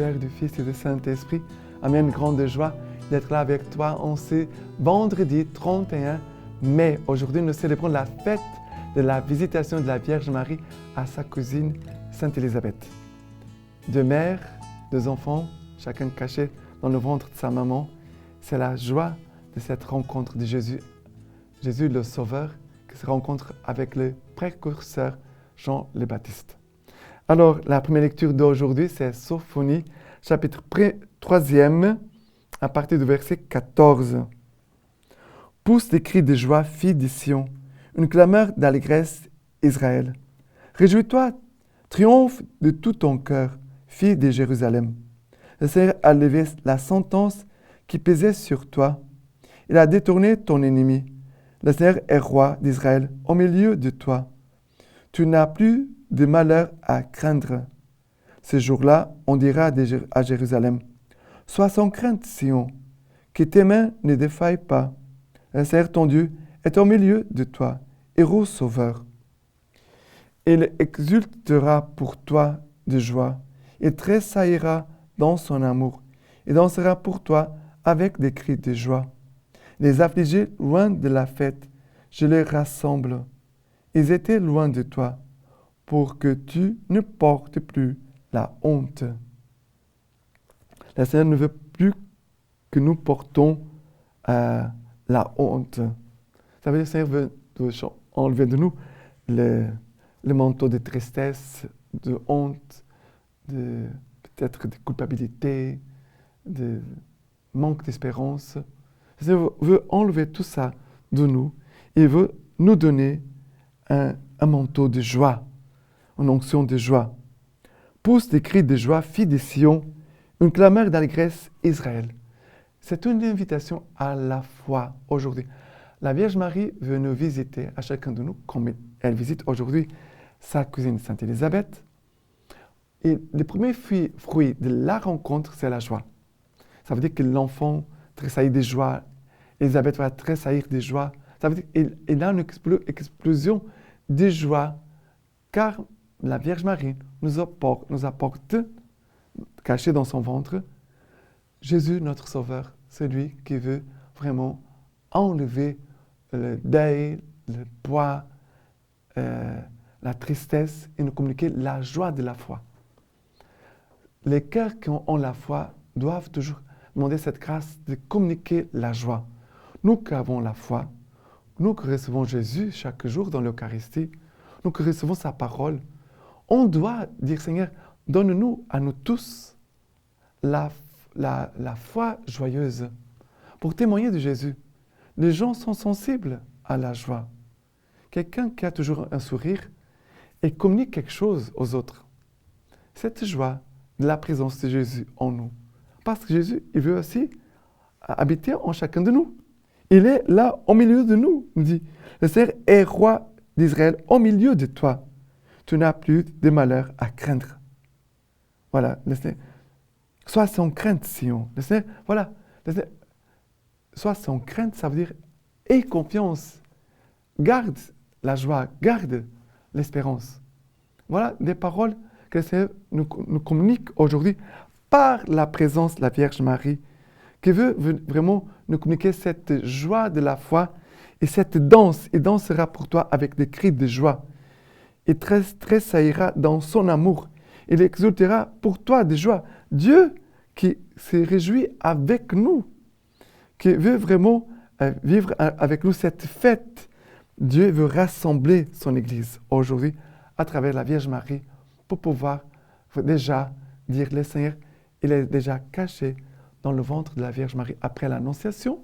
Père, du Fils et du Saint-Esprit. Amen. Grande joie d'être là avec toi en ce vendredi 31 mai. Aujourd'hui, nous célébrons la fête de la visitation de la Vierge Marie à sa cousine Sainte Élisabeth. Deux mères, deux enfants, chacun caché dans le ventre de sa maman. C'est la joie de cette rencontre de Jésus. Jésus le Sauveur qui se rencontre avec le précurseur Jean le Baptiste. Alors, la première lecture d'aujourd'hui, c'est Sophonie, chapitre 3e, à partir du verset 14. Pousse des cris de joie, fille de Sion, une clameur d'allégresse, Israël. Réjouis-toi, triomphe de tout ton cœur, fille de Jérusalem. Le Seigneur a levé la sentence qui pesait sur toi. Il a détourné ton ennemi. Le Seigneur est roi d'Israël au milieu de toi. Tu n'as plus de malheur à craindre. Ce jour-là, on dira à Jérusalem, « Sois sans crainte, Sion, que tes mains ne défaillent pas. Le Seigneur, ton Dieu, est au milieu de toi, héros sauveur. Il exultera pour toi de joie. Il tressaillera dans son amour. Il dansera pour toi avec des cris de joie. Les affligés loin de la fête, je les rassemble. Ils étaient loin de toi, pour que tu ne portes plus la honte. » Le Seigneur ne veut plus que nous portons la honte. Ça veut dire que le Seigneur veut enlever de nous le manteau de tristesse, de honte, peut-être de culpabilité, de manque d'espérance. Le Seigneur veut enlever tout ça de nous. Il veut nous donner un manteau de joie, une onction de joie. Pousse des cris de joie, fille de Sion, une clameur d'allégresse, Israël. C'est une invitation à la foi aujourd'hui. La Vierge Marie veut nous visiter à chacun de nous, comme elle visite aujourd'hui sa cousine Sainte Élisabeth. Et le premier fruit de la rencontre, c'est la joie. Ça veut dire que l'enfant tressaillit de joie, Élisabeth va tressaillir de joie. Ça veut dire qu'il y a une explosion de joie, car la Vierge Marie nous apporte, caché dans son ventre, Jésus, notre Sauveur, celui qui veut vraiment enlever le deuil, le poids, la tristesse et nous communiquer la joie de la foi. Les cœurs qui ont la foi doivent toujours demander cette grâce de communiquer la joie. Nous qui avons la foi, nous qui recevons Jésus chaque jour dans l'Eucharistie, nous qui recevons sa parole, on doit dire, Seigneur, donne-nous à nous tous la foi joyeuse pour témoigner de Jésus. Les gens sont sensibles à la joie. Quelqu'un qui a toujours un sourire et communique quelque chose aux autres. Cette joie de la présence de Jésus en nous. Parce que Jésus, il veut aussi habiter en chacun de nous. Il est là au milieu de nous. Il dit, le Seigneur est roi d'Israël au milieu de toi. Tu n'as plus de malheur à craindre. Voilà, le Seigneur. Sois sans crainte, Sion. Le Seigneur, voilà. Le Seigneur, sois sans crainte, ça veut dire aie confiance. Garde la joie, garde l'espérance. Voilà des paroles que le Seigneur nous communique aujourd'hui par la présence de la Vierge Marie, qui veut vraiment nous communiquer cette joie de la foi et cette danse. Il dansera pour toi avec des cris de joie. Il tressaillira dans son amour. Il exultera pour toi de joie. Dieu qui se réjouit avec nous, qui veut vraiment vivre avec nous cette fête. Dieu veut rassembler son Église aujourd'hui à travers la Vierge Marie pour pouvoir déjà dire le Seigneur, il est déjà caché dans le ventre de la Vierge Marie après l'Annonciation,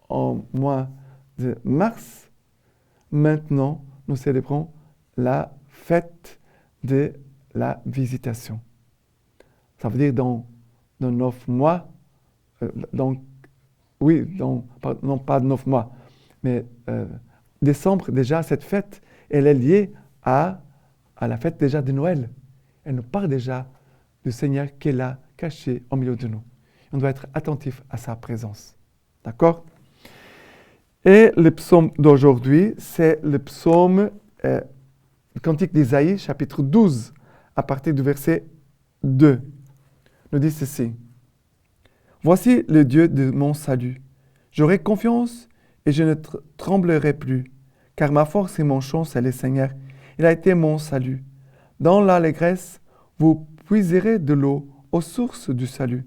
en mois de mars. Maintenant, nous célébrons la fête de la Visitation. Ça veut dire dans 9 mois, non pas 9 mois, mais décembre déjà, cette fête, elle est liée à la fête déjà de Noël. Elle nous parle déjà du Seigneur qui est là, caché au milieu de nous. On doit être attentif à sa présence. D'accord? Et le psaume d'aujourd'hui, c'est le psaume, le cantique d'Isaïe, chapitre 12, à partir du verset 2. nous dit ceci. Voici le Dieu de mon salut. J'aurai confiance et je ne tremblerai plus, car ma force et mon chant, c'est le Seigneur. Il a été mon salut. Dans l'allégresse, vous puiserez de l'eau aux sources du salut.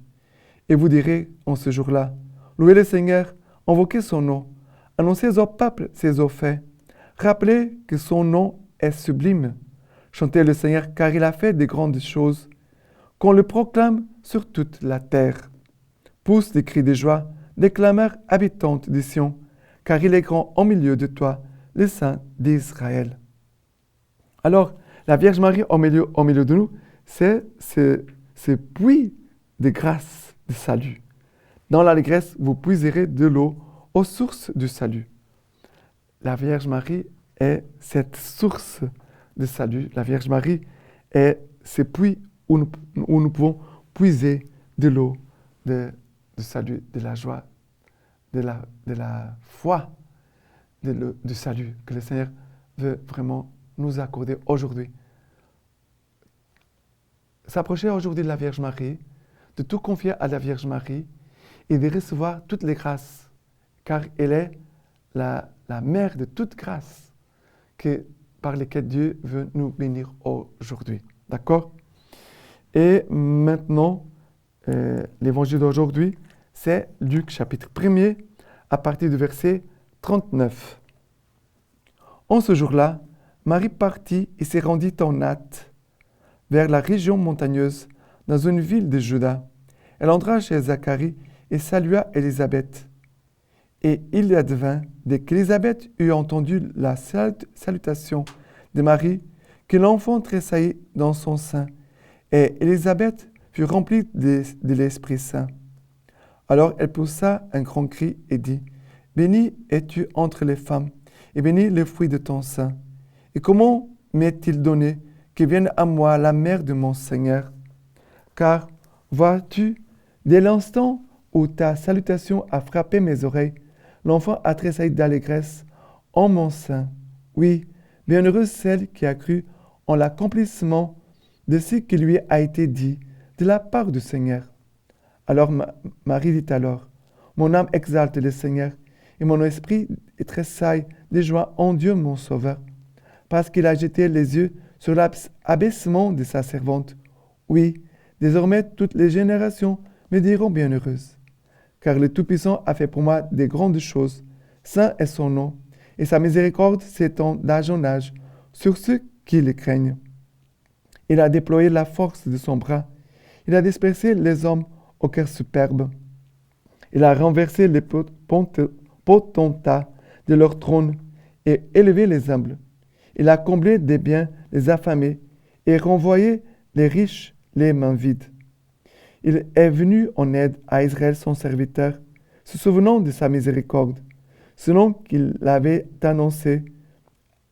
Et vous direz en ce jour-là, louez le Seigneur, invoquez son nom, annoncez au peuple ses eaux faits. Rappelez que son nom est sublime. Chantez le Seigneur, car il a fait de grandes choses. Qu'on le proclame sur toute la terre. Pousse des cris de joie, des clameurs habitantes de Sion, car il est grand au milieu de toi, le Saint d'Israël. Alors, la Vierge Marie au milieu de nous, c'est ce puits de grâce, de salut. Dans l'allégresse, vous puiserez de l'eau aux sources du salut. La Vierge Marie est cette source de salut. La Vierge Marie est ce puits où nous pouvons puiser de l'eau, de salut, de la joie, de la foi, du salut que le Seigneur veut vraiment nous accorder aujourd'hui. S'approcher aujourd'hui de la Vierge Marie, de tout confier à la Vierge Marie et de recevoir toutes les grâces, car elle est la mère de toute grâce par lesquelles Dieu veut nous bénir aujourd'hui. D'accord? Et maintenant, l'évangile d'aujourd'hui, c'est Luc chapitre 1er, à partir du verset 39. En ce jour-là, Marie partit et se rendit en hâte vers la région montagneuse, dans une ville de Juda. Elle entra chez Zacharie et salua Élisabeth. Et il advint, dès qu'Élisabeth eut entendu la salutation de Marie, que l'enfant tressaillit dans son sein, et Élisabeth fut remplie de l'Esprit Saint. Alors elle poussa un grand cri et dit, « Bénie es-tu entre les femmes, et béni le fruit de ton sein. Et comment m'est-il donné que vienne à moi la mère de mon Seigneur? Car, vois-tu, dès l'instant où ta salutation a frappé mes oreilles, l'enfant a tressailli d'allégresse en mon sein. Oui, bienheureuse celle qui a cru en l'accomplissement de ce qui lui a été dit de la part du Seigneur. » Alors Marie dit alors, « Mon âme exalte le Seigneur, et mon esprit tressaille de joie en Dieu mon Sauveur, parce qu'il a jeté les yeux sur l'abaissement de sa servante. Oui, désormais toutes les générations me diront bienheureuse, car le Tout-Puissant a fait pour moi de grandes choses. Saint est son nom, et sa miséricorde s'étend d'âge en âge sur ceux qui le craignent. Il a déployé la force de son bras. Il a dispersé les hommes au cœur superbe. Il a renversé les potentats de leur trône et élevé les humbles. Il a comblé des biens les affamés et renvoyé les riches les mains vides. Il est venu en aide à Israël son serviteur, se souvenant de sa miséricorde, selon qu'il l'avait annoncé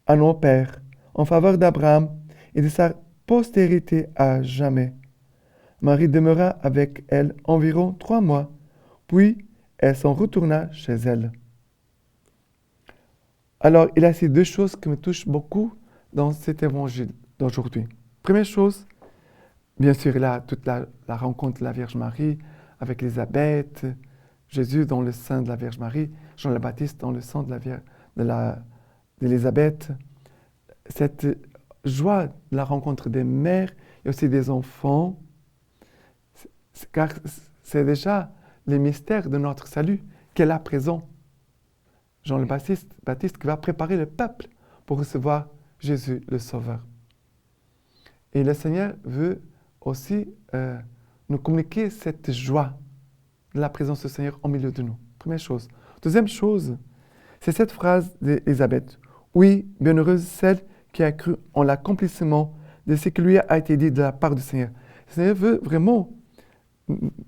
à nos pères, en faveur d'Abraham et de sa postérité à jamais. Marie demeura avec elle environ 3 mois, puis elle s'en retourna chez elle. Alors, il y a ces 2 choses qui me touchent beaucoup dans cet évangile d'aujourd'hui. Première chose, bien sûr, il y a toute la rencontre de la Vierge Marie avec Élisabeth, Jésus dans le sein de la Vierge Marie, Jean le Baptiste dans le sein d'Élisabeth. Cette joie de la rencontre des mères et aussi des enfants, car c'est déjà le mystère de notre salut qu'elle a présent. Jean le Baptiste qui va préparer le peuple pour recevoir Jésus le Sauveur. Et le Seigneur veut aussi nous communiquer cette joie de la présence du Seigneur au milieu de nous. Première chose. Deuxième chose, c'est cette phrase d'Élisabeth. Oui, bienheureuse celle qui a cru en l'accomplissement de ce qui lui a été dit de la part du Seigneur. Le Seigneur veut vraiment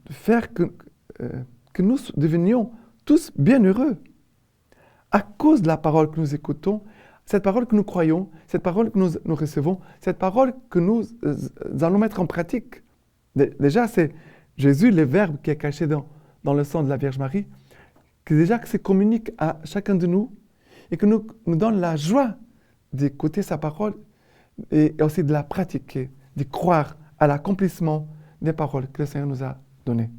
faire que nous devenions tous bienheureux à cause de la parole que nous écoutons, cette parole que nous croyons, cette parole que nous recevons, cette parole que nous allons mettre en pratique. Déjà, c'est Jésus, le Verbe qui est caché dans le sang de la Vierge Marie, que se communique à chacun de nous et que nous donne la joie d'écouter sa parole et aussi de la pratiquer, de croire à l'accomplissement des paroles que le Seigneur nous a données.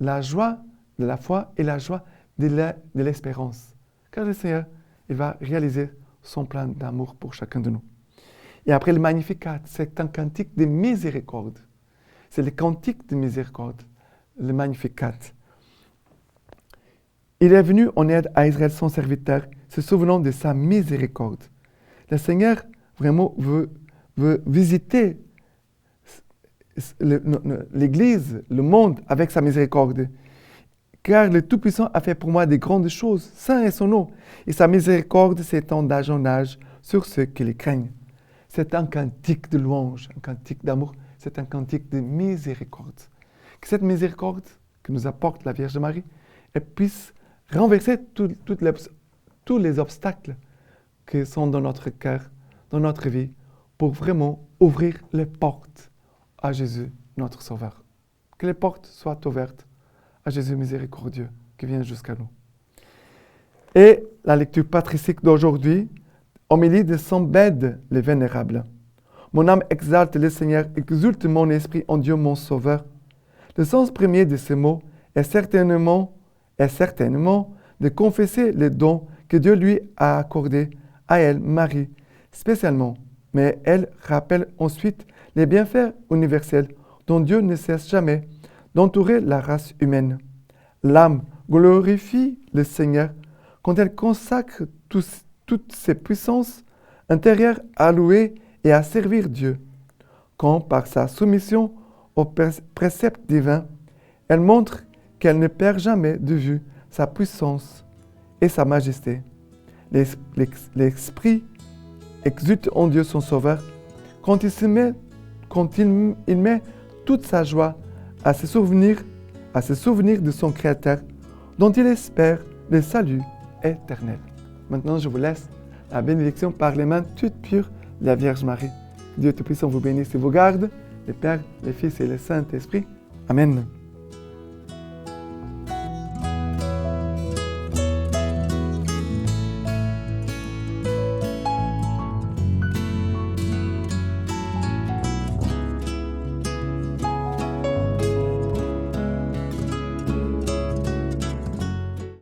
La joie de la foi et la joie de l'espérance. Car le Seigneur, il va réaliser son plan d'amour pour chacun de nous. Et après le Magnificat, c'est un cantique de miséricorde. C'est le cantique de miséricorde, le Magnificat. Il est venu en aide à Israël, son serviteur, se souvenant de sa miséricorde. Le Seigneur vraiment veut visiter l'Église, le monde, avec sa miséricorde. Car le Tout-Puissant a fait pour moi des grandes choses, saint est son nom, et sa miséricorde s'étend d'âge en âge sur ceux qui les craignent. C'est un cantique de louange, un cantique d'amour, c'est un cantique de miséricorde. Que cette miséricorde que nous apporte la Vierge Marie, elle puisse renverser tous les obstacles qui sont dans notre cœur, dans notre vie, pour vraiment ouvrir les portes à Jésus, notre Sauveur. Que les portes soient ouvertes à Jésus miséricordieux qui vient jusqu'à nous. Et la lecture patristique d'aujourd'hui, homélie de Saint Bède le Vénérable. Mon âme exalte le Seigneur, exulte mon esprit en Dieu mon Sauveur. Le sens premier de ces mots est certainement de confesser les dons que Dieu lui a accordés à elle, Marie, spécialement. Mais elle rappelle ensuite les bienfaits universels dont Dieu ne cesse jamais d'entourer la race humaine. L'âme glorifie le Seigneur quand elle consacre toutes ses puissances intérieures à louer et à servir Dieu. Quand, par sa soumission aux préceptes divins, elle montre qu'elle ne perd jamais de vue sa puissance et sa majesté. L'Esprit exulte en Dieu son Sauveur quand il met toute sa joie à se souvenir de son Créateur, dont il espère le salut éternel. Maintenant, je vous laisse la bénédiction par les mains toutes pures de la Vierge Marie. Dieu Tout-Puissant vous bénisse et vous garde, le Père, le Fils et le Saint-Esprit. Amen.